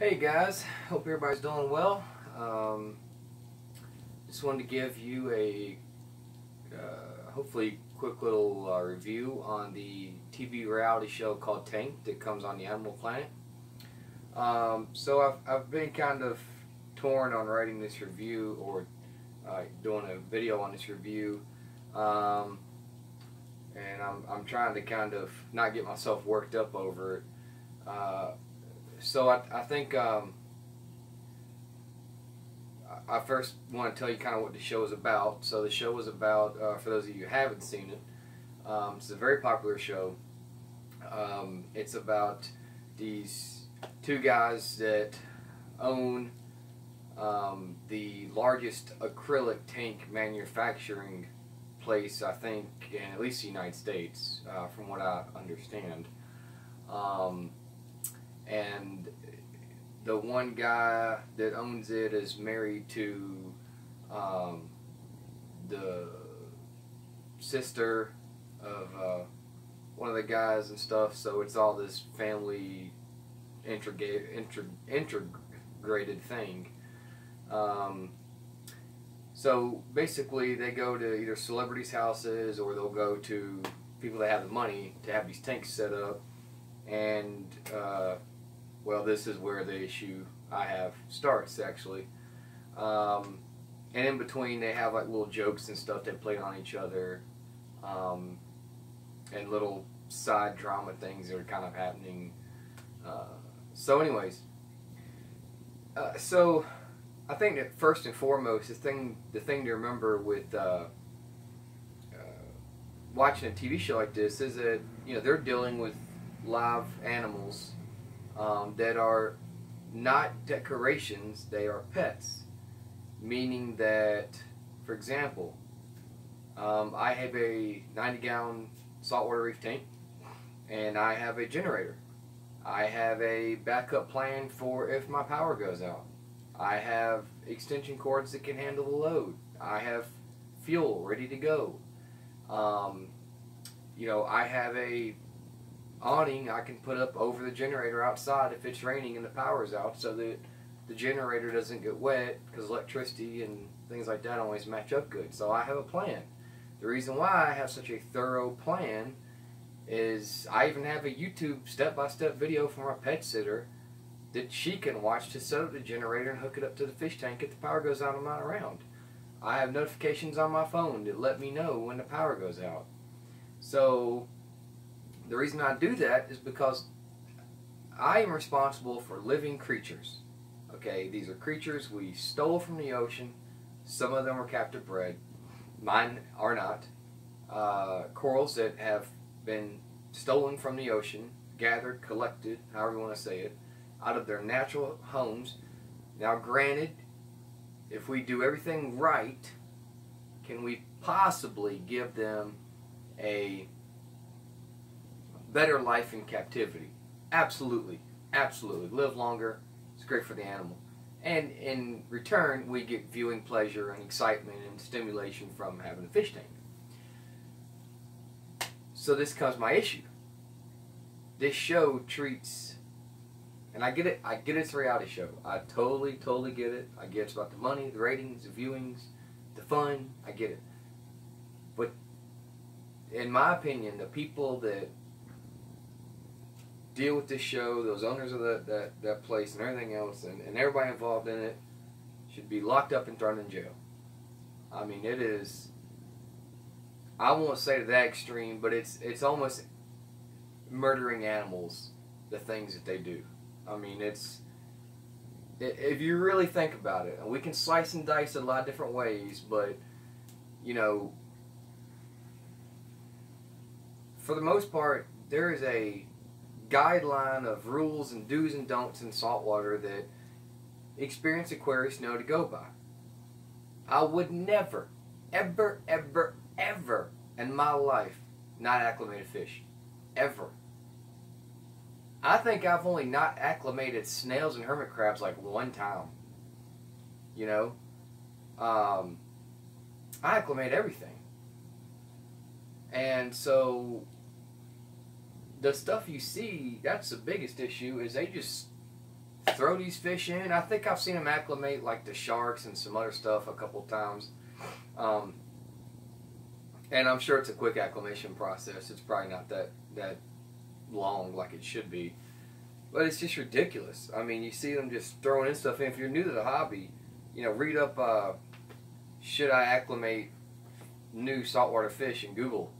Hey guys, hope everybody's doing well. Just wanted to give you a hopefully quick little review on the TV reality show called Tanked that comes on the Animal Planet. So I've been kind of torn on writing this review or doing a video on this review, and I'm trying to kind of not get myself worked up over it. So I think I first want to tell you kind of what the show is about. So the show is about, for those of you who haven't seen it, it's a very popular show. It's about these two guys that own the largest acrylic tank manufacturing place, I think, in at least the United States, from what I understand. And the one guy that owns it is married to the sister of one of the guys and stuff, so it's all this family integrated thing. So basically they go to either celebrities' houses or they'll go to people that have the money to have these tanks set up, and well, this is where the issue I have starts, actually. And in between, they have like little jokes and stuff they play on each other, and little side drama things that are kind of happening. So anyways, so I think that first and foremost, the thing to remember with watching a TV show like this is that, you know, they're dealing with live animals that are not decorations, they are pets. Meaning that, for example, I have a 90-gallon saltwater reef tank, and I have a generator. I have a backup plan for if my power goes out. I have extension cords that can handle the load. I have fuel ready to go. You know, I have a awning I can put up over the generator outside if it's raining and the power's out, so that the generator doesn't get wet, because electricity and things like that always match up good. So I have a plan. The reason why I have such a thorough plan is I even have a YouTube step-by-step video from our pet sitter that she can watch to set up the generator and hook it up to the fish tank if the power goes out and I'm not around. I have notifications on my phone that let me know when the power goes out. So the reason I do that is because I am responsible for living creatures. Okay, these are creatures we stole from the ocean. Some of them are captive bred. Mine are not. Corals that have been stolen from the ocean, gathered, collected, however you want to say it, out of their natural homes. Now granted, if we do everything right, can we possibly give them a better life in captivity? Absolutely. Absolutely. Live longer. It's great for the animal. And in return, we get viewing pleasure and excitement and stimulation from having a fish tank. So this comes my issue. This show treats, and I get it it's a reality show. I totally get it. I get it's about the money, the ratings, the viewings, the fun. I get it. But in my opinion, the people that deal with this show, those owners of that place and everything else, and everybody involved in it, should be locked up and thrown in jail. I mean, it is, I won't say to that extreme, but it's almost murdering animals, the things that they do. I mean, if you really think about it, and we can slice and dice it a lot of different ways, but, you know, for the most part, there is a guideline of rules and do's and don'ts in saltwater that experienced aquarists know to go by. I would never, ever in my life not acclimate a fish. Ever. I think I've only not acclimated snails and hermit crabs like one time. You know? I acclimate everything. And so the stuff you see, that's the biggest issue, is they just throw these fish in. I think I've seen them acclimate like the sharks and some other stuff a couple times. And I'm sure it's a quick acclimation process. It's probably not that long like it should be. But it's just ridiculous. I mean, you see them just throwing in stuff in. If you're new to the hobby, you know, read up, should I acclimate new saltwater fish in Google?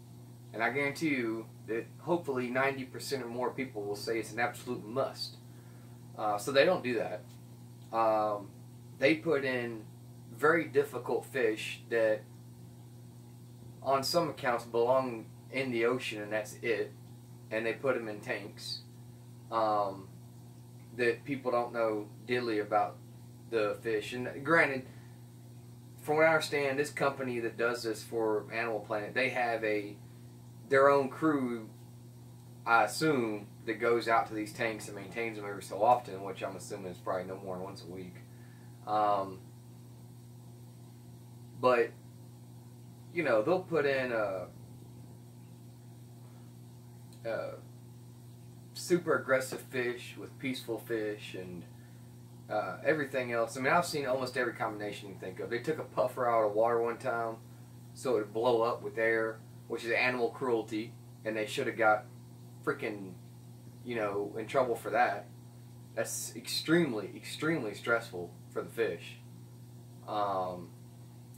And I guarantee you that hopefully 90% or more people will say it's an absolute must. So they don't do that. They put in very difficult fish that on some accounts belong in the ocean and that's it. And they put them in tanks. That people don't know diddly about the fish. And granted, from what I understand, this company that does this for Animal Planet, they have their own crew, I assume, that goes out to these tanks and maintains them every so often, which I'm assuming is probably no more than once a week. But, you know, they'll put in super aggressive fish with peaceful fish and everything else. I mean, I've seen almost every combination you can think of. They took a puffer out of water one time so it would blow up with air, which is animal cruelty, and they should have got freaking, you know, in trouble for that. That's extremely, extremely stressful for the fish. And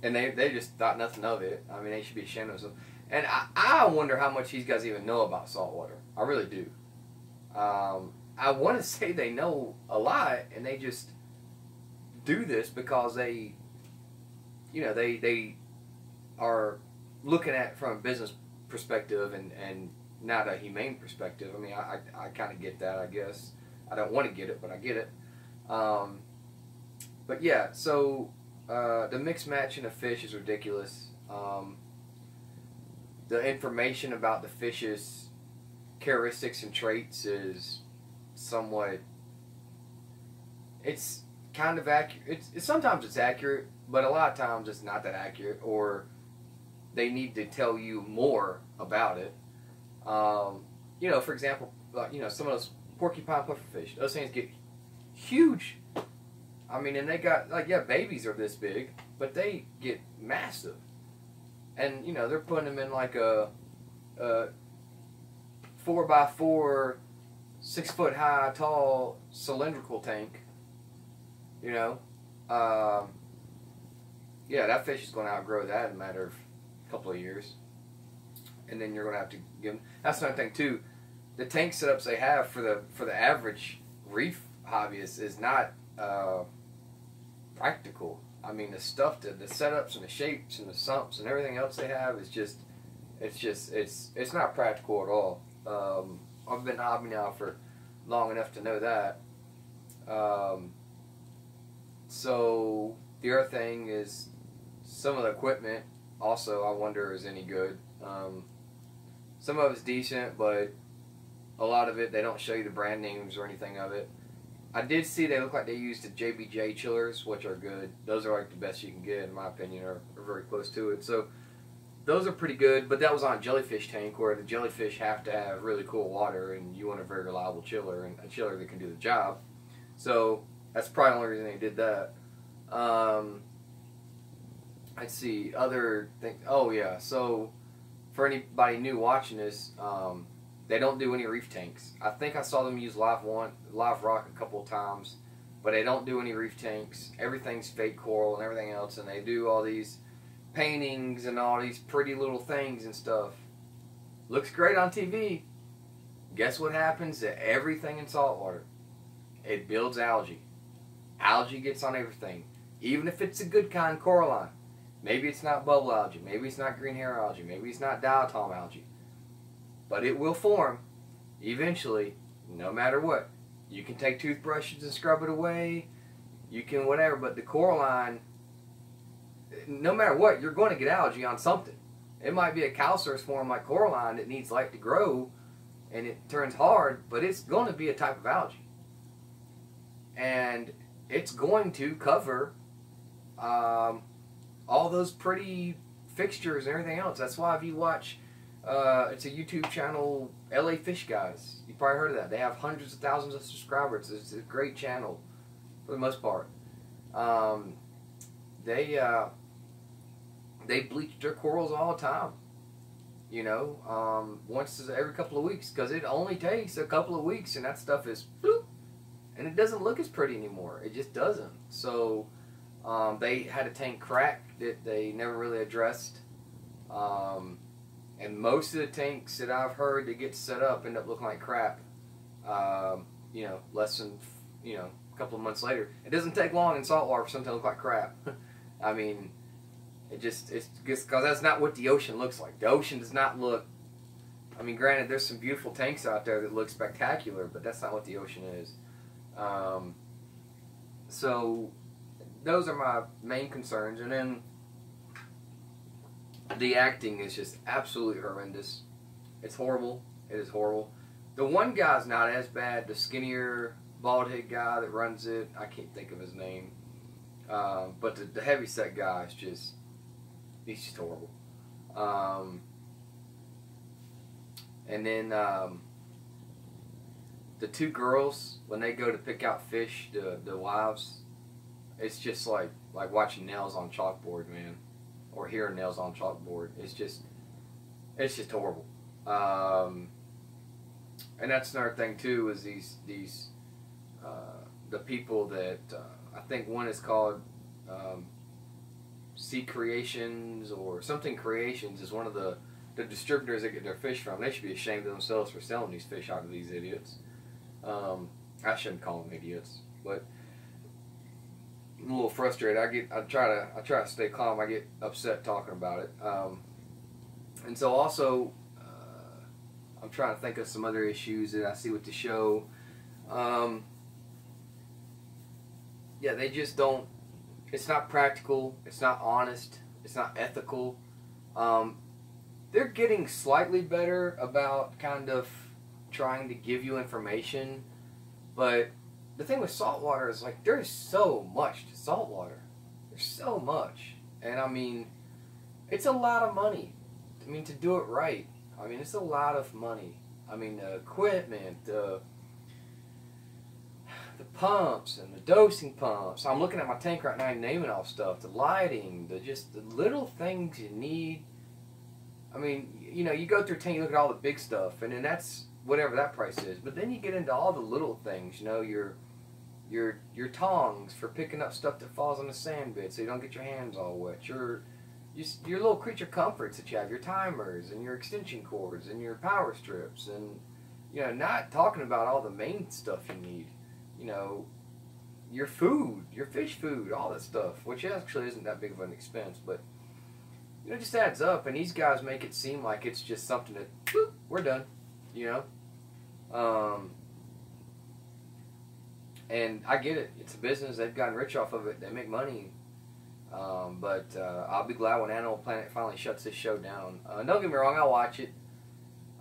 they just thought nothing of it. I mean, they should be ashamed of themselves. And I wonder how much these guys even know about saltwater. I really do. I want to say they know a lot, and they just do this because they, you know, they are looking at it from a business perspective and not a humane perspective. I mean, I kind of get that, I guess. I don't want to get it, but I get it. But yeah, so the mixed matching of fish is ridiculous. The information about the fish's characteristics and traits is somewhat, it's kind of accurate. Sometimes it's accurate, but a lot of times it's not that accurate, or they need to tell you more about it. You know, for example, you know, some of those porcupine pufferfish, those things get huge. I mean, and they got, like, yeah, babies are this big, but they get massive. And, you know, they're putting them in like a 4x4, 6 foot high, tall, cylindrical tank. You know, yeah, that fish is going to outgrow that in a matter of a couple of years. And then you're going to have to give them. That's another thing too. The tank setups they have for the average reef hobbyist is not practical. I mean, the stuff, the setups and the shapes and the sumps and everything else they have is just, it's not practical at all. I've been hobby now for long enough to know that. So the other thing is some of the equipment also I wonder is any good. Some of it's decent, but a lot of it they don't show you the brand names or anything of it. I did see they look like they used the JBJ chillers, which are good. Those are like the best you can get, in my opinion, or very close to it. So those are pretty good, but that was on a jellyfish tank where the jellyfish have to have really cool water, and you want a very reliable chiller and a chiller that can do the job. So that's probably the only reason they did that. Let's see, other things. Oh yeah, so for anybody new watching this, they don't do any reef tanks. I think I saw them use Live Rock a couple of times, but they don't do any reef tanks. Everything's fake coral and everything else, and they do all these paintings and all these pretty little things and stuff. Looks great on TV. Guess what happens to everything in saltwater? It builds algae. Algae gets on everything, even if it's a good kind coralline. Maybe it's not bubble algae, maybe it's not green hair algae, maybe it's not diatom algae. But it will form eventually, no matter what. You can take toothbrushes and scrub it away, you can whatever, but the coralline, no matter what, you're going to get algae on something. It might be a calcareous form like coralline that needs light to grow and it turns hard, but it's going to be a type of algae. And it's going to cover all those pretty fixtures and everything else. That's why if you watch It's a YouTube channel, LA Fish Guys. You probably heard of that. They have hundreds of thousands of subscribers. It's a great channel for the most part. They bleach their corals all the time. You know, once every couple of weeks, because it only takes a couple of weeks, and that stuff is bloop, and it doesn't look as pretty anymore. It just doesn't. So they had a tank crack that they never really addressed, and most of the tanks that I've heard that get set up end up looking like crap. You know, less than a couple of months later. It doesn't take long in saltwater for something to look like crap. I mean, it's just because that's not what the ocean looks like. The ocean does not look. I mean, granted, there's some beautiful tanks out there that look spectacular, but that's not what the ocean is. So those are my main concerns, and then the acting is just absolutely horrendous. It's horrible. It is horrible. The one guy's not as bad. The skinnier, bald-head guy that runs it, I can't think of his name. But the heavyset guy is just, he's just horrible. And then the two girls, when they go to pick out fish, the wives, it's just like watching nails on chalkboard, man, or hearing nails on chalkboard. It's just horrible. And that's another thing too, is these the people that I think one is called Sea Creations or something Creations is one of the distributors that get their fish from. They should be ashamed of themselves for selling these fish out to these idiots. I shouldn't call them idiots, but I'm a little frustrated. I try to stay calm. I get upset talking about it. And so also, I'm trying to think of some other issues that I see with the show. Yeah, they just don't. It's not practical. It's not honest. It's not ethical. They're getting slightly better about kind of trying to give you information, but the thing with saltwater is like there's so much to saltwater. There's so much, and I mean, it's a lot of money. I mean, to do it right. I mean, it's a lot of money. I mean, the equipment, the pumps and the dosing pumps. I'm looking at my tank right now and naming all stuff. The lighting, just the little things you need. I mean, you know, you go through a tank, you look at all the big stuff, and then that's whatever that price is. But then you get into all the little things. You know, your tongs for picking up stuff that falls on the sand bit, so you don't get your hands all wet. Your little creature comforts that you have, your timers and your extension cords and your power strips, and you know, not talking about all the main stuff you need. You know, your food, your fish food, all that stuff, which actually isn't that big of an expense, but you know, it just adds up. And these guys make it seem like it's just something that whoop, we're done. You know, and I get it. It's a business. They've gotten rich off of it. They make money. But I'll be glad when Animal Planet finally shuts this show down. Don't get me wrong, I'll watch it.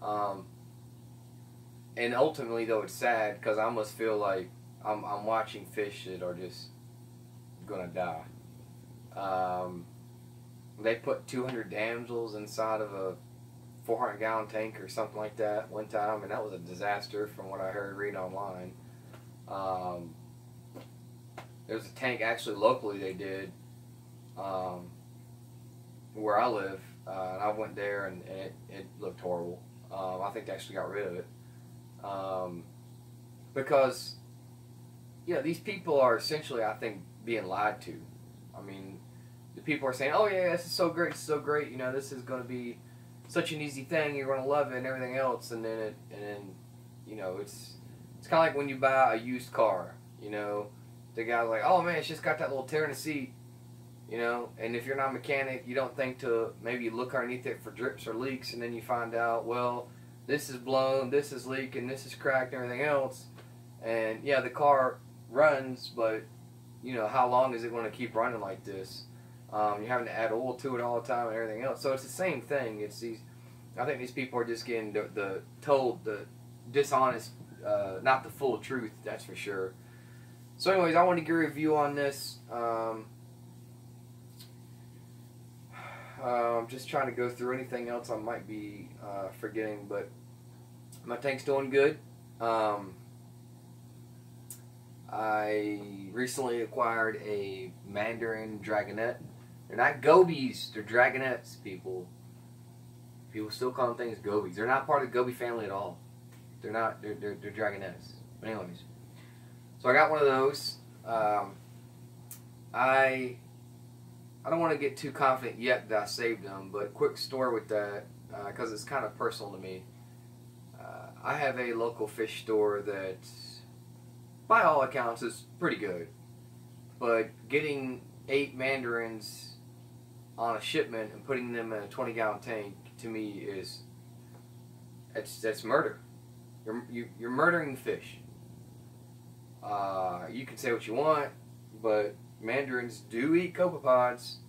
And ultimately, though, it's sad because I almost feel like I'm watching fish that are just gonna die. They put 200 damsels inside of a 400-gallon tank or something like that one time, and that was a disaster from what I heard reading online. There's a tank actually locally they did where I live, and I went there and it looked horrible. I think they actually got rid of it because yeah, these people are essentially, I think, being lied to. I mean, the people are saying, "Oh yeah, this is so great, you know, this is going to be such an easy thing. You're going to love it and everything else." And then you know, it's kind of like when you buy a used car. You know, the guy's like, "Oh man, it's just got that little tear in the seat." You know, and if you're not a mechanic, you don't think to maybe look underneath it for drips or leaks, and then you find out, well, this is blown, this is leaking, this is cracked, and everything else. And yeah, the car runs, but you know, how long is it going to keep running like this? You're having to add oil to it all the time and everything else. So it's the same thing. It's these. I think these people are just getting told the dishonest, not the full truth. That's for sure. So, anyways, I want to give a review on this. Just trying to go through anything else I might be forgetting, but my tank's doing good. I recently acquired a Mandarin Dragonet. They're not gobies, they're Dragonets, people. People still call them things gobies. They're not part of the goby family at all. They're not, they're Dragonets. But anyways, so I got one of those. I don't want to get too confident yet that I saved them, but quick story with that, because it's kind of personal to me. I have a local fish store that, by all accounts, is pretty good. But getting 8 mandarins on a shipment and putting them in a 20-gallon tank, to me, is, that's murder. You're murdering the fish. You can say what you want, but mandarins do eat copepods,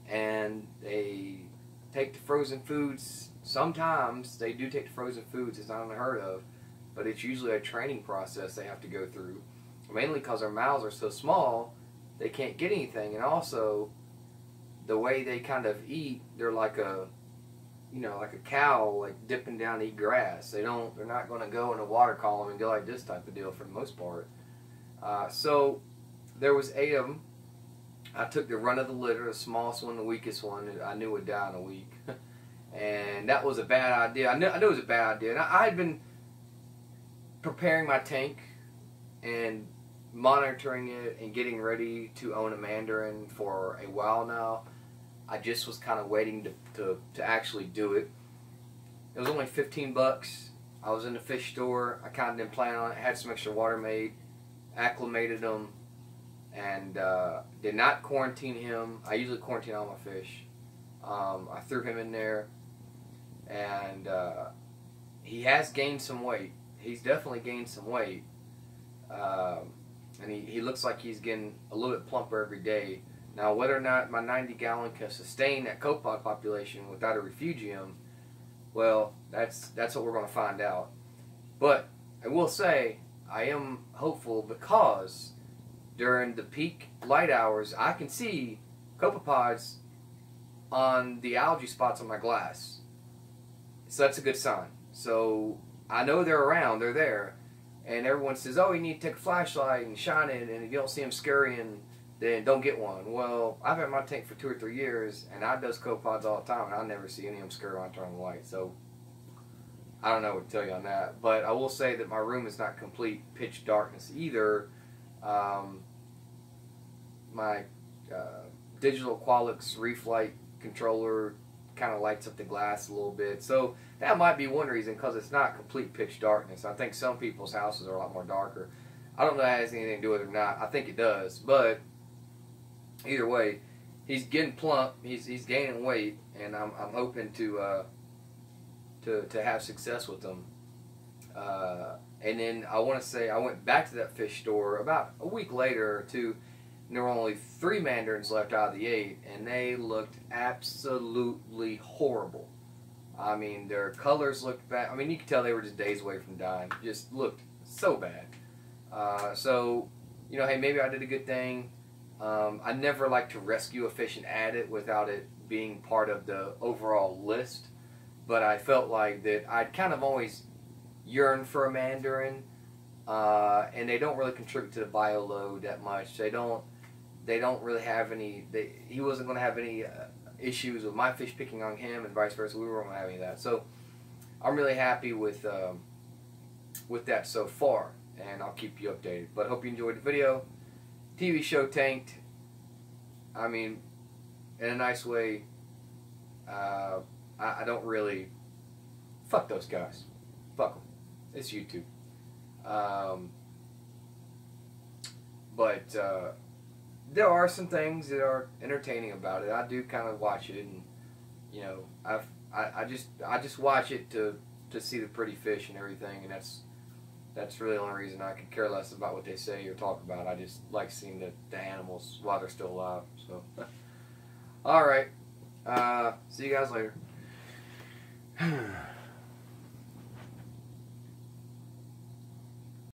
and they take the frozen foods. Sometimes they do take the frozen foods. It's not unheard of, but it's usually a training process they have to go through, mainly because their mouths are so small they can't get anything. And also the way they kind of eat, they're like a, you know, like a cow, like dipping down to eat grass. They're not going to go in a water column and go like this type of deal for the most part. So there was 8 of them. I took the run of the litter, the smallest one, the weakest one. I knew would die in a week. And that was a bad idea. I knew it was a bad idea. And I had been preparing my tank and monitoring it and getting ready to own a mandarin for a while now. I just was kind of waiting to actually do it. It was only 15 bucks. I was in the fish store. I kind of didn't plan on it. I had some extra water made, acclimated them, and did not quarantine him. I usually quarantine all my fish. I threw him in there, and he has gained some weight. He's definitely gained some weight, and he looks like he's getting a little bit plumper every day. Now, whether or not my 90-gallon can sustain that copepod population without a refugium, well, that's what we're going to find out. But I will say I am hopeful, because during the peak light hours I can see copepods on the algae spots on my glass. So that's a good sign. So I know they're around, they're there. And everyone says, oh, you need to take a flashlight and shine it, and if you don't see them scurrying, then don't get one. Well, I've had my tank for 2 or 3 years, and I does copepods all the time, and I never see any of them scurry when I turn on the light. So I don't know what to tell you on that. But I will say that my room is not complete pitch darkness either. My digital Qualix Reef Light controller kind of lights up the glass a little bit. So that might be one reason, because it's not complete pitch darkness. I think some people's houses are a lot more darker. I don't know if that has anything to do with it or not. I think it does. But either way, he's getting plump. He's gaining weight, and I'm hoping to have success with him. And then I want to say I went back to that fish store about a week later or 2, and there were only 3 mandarins left out of the 8, and they looked absolutely horrible. I mean, their colors looked bad. I mean, you could tell they were just days away from dying. Just looked so bad. So, you know, hey, maybe I did a good thing. I never like to rescue a fish and add it without it being part of the overall list. But I felt like that I'd kind of always yearned for a mandarin, and they don't really contribute to the bio load that much. They don't really have any. He wasn't going to have any issues with my fish picking on him, and vice versa. We weren't going to have any of that. So I'm really happy with that so far, and I'll keep you updated. But hope you enjoyed the video. TV show tanked. I mean, in a nice way. I don't really. Fuck those guys. Fuck them. It's YouTube. But there are some things that are entertaining about it. I do kind of watch it, and you know, I just watch it to see the pretty fish and everything, and that's really the only reason. I could care less about what they say or talk about. I just like seeing the animals while they're still alive. So, all right. See you guys later.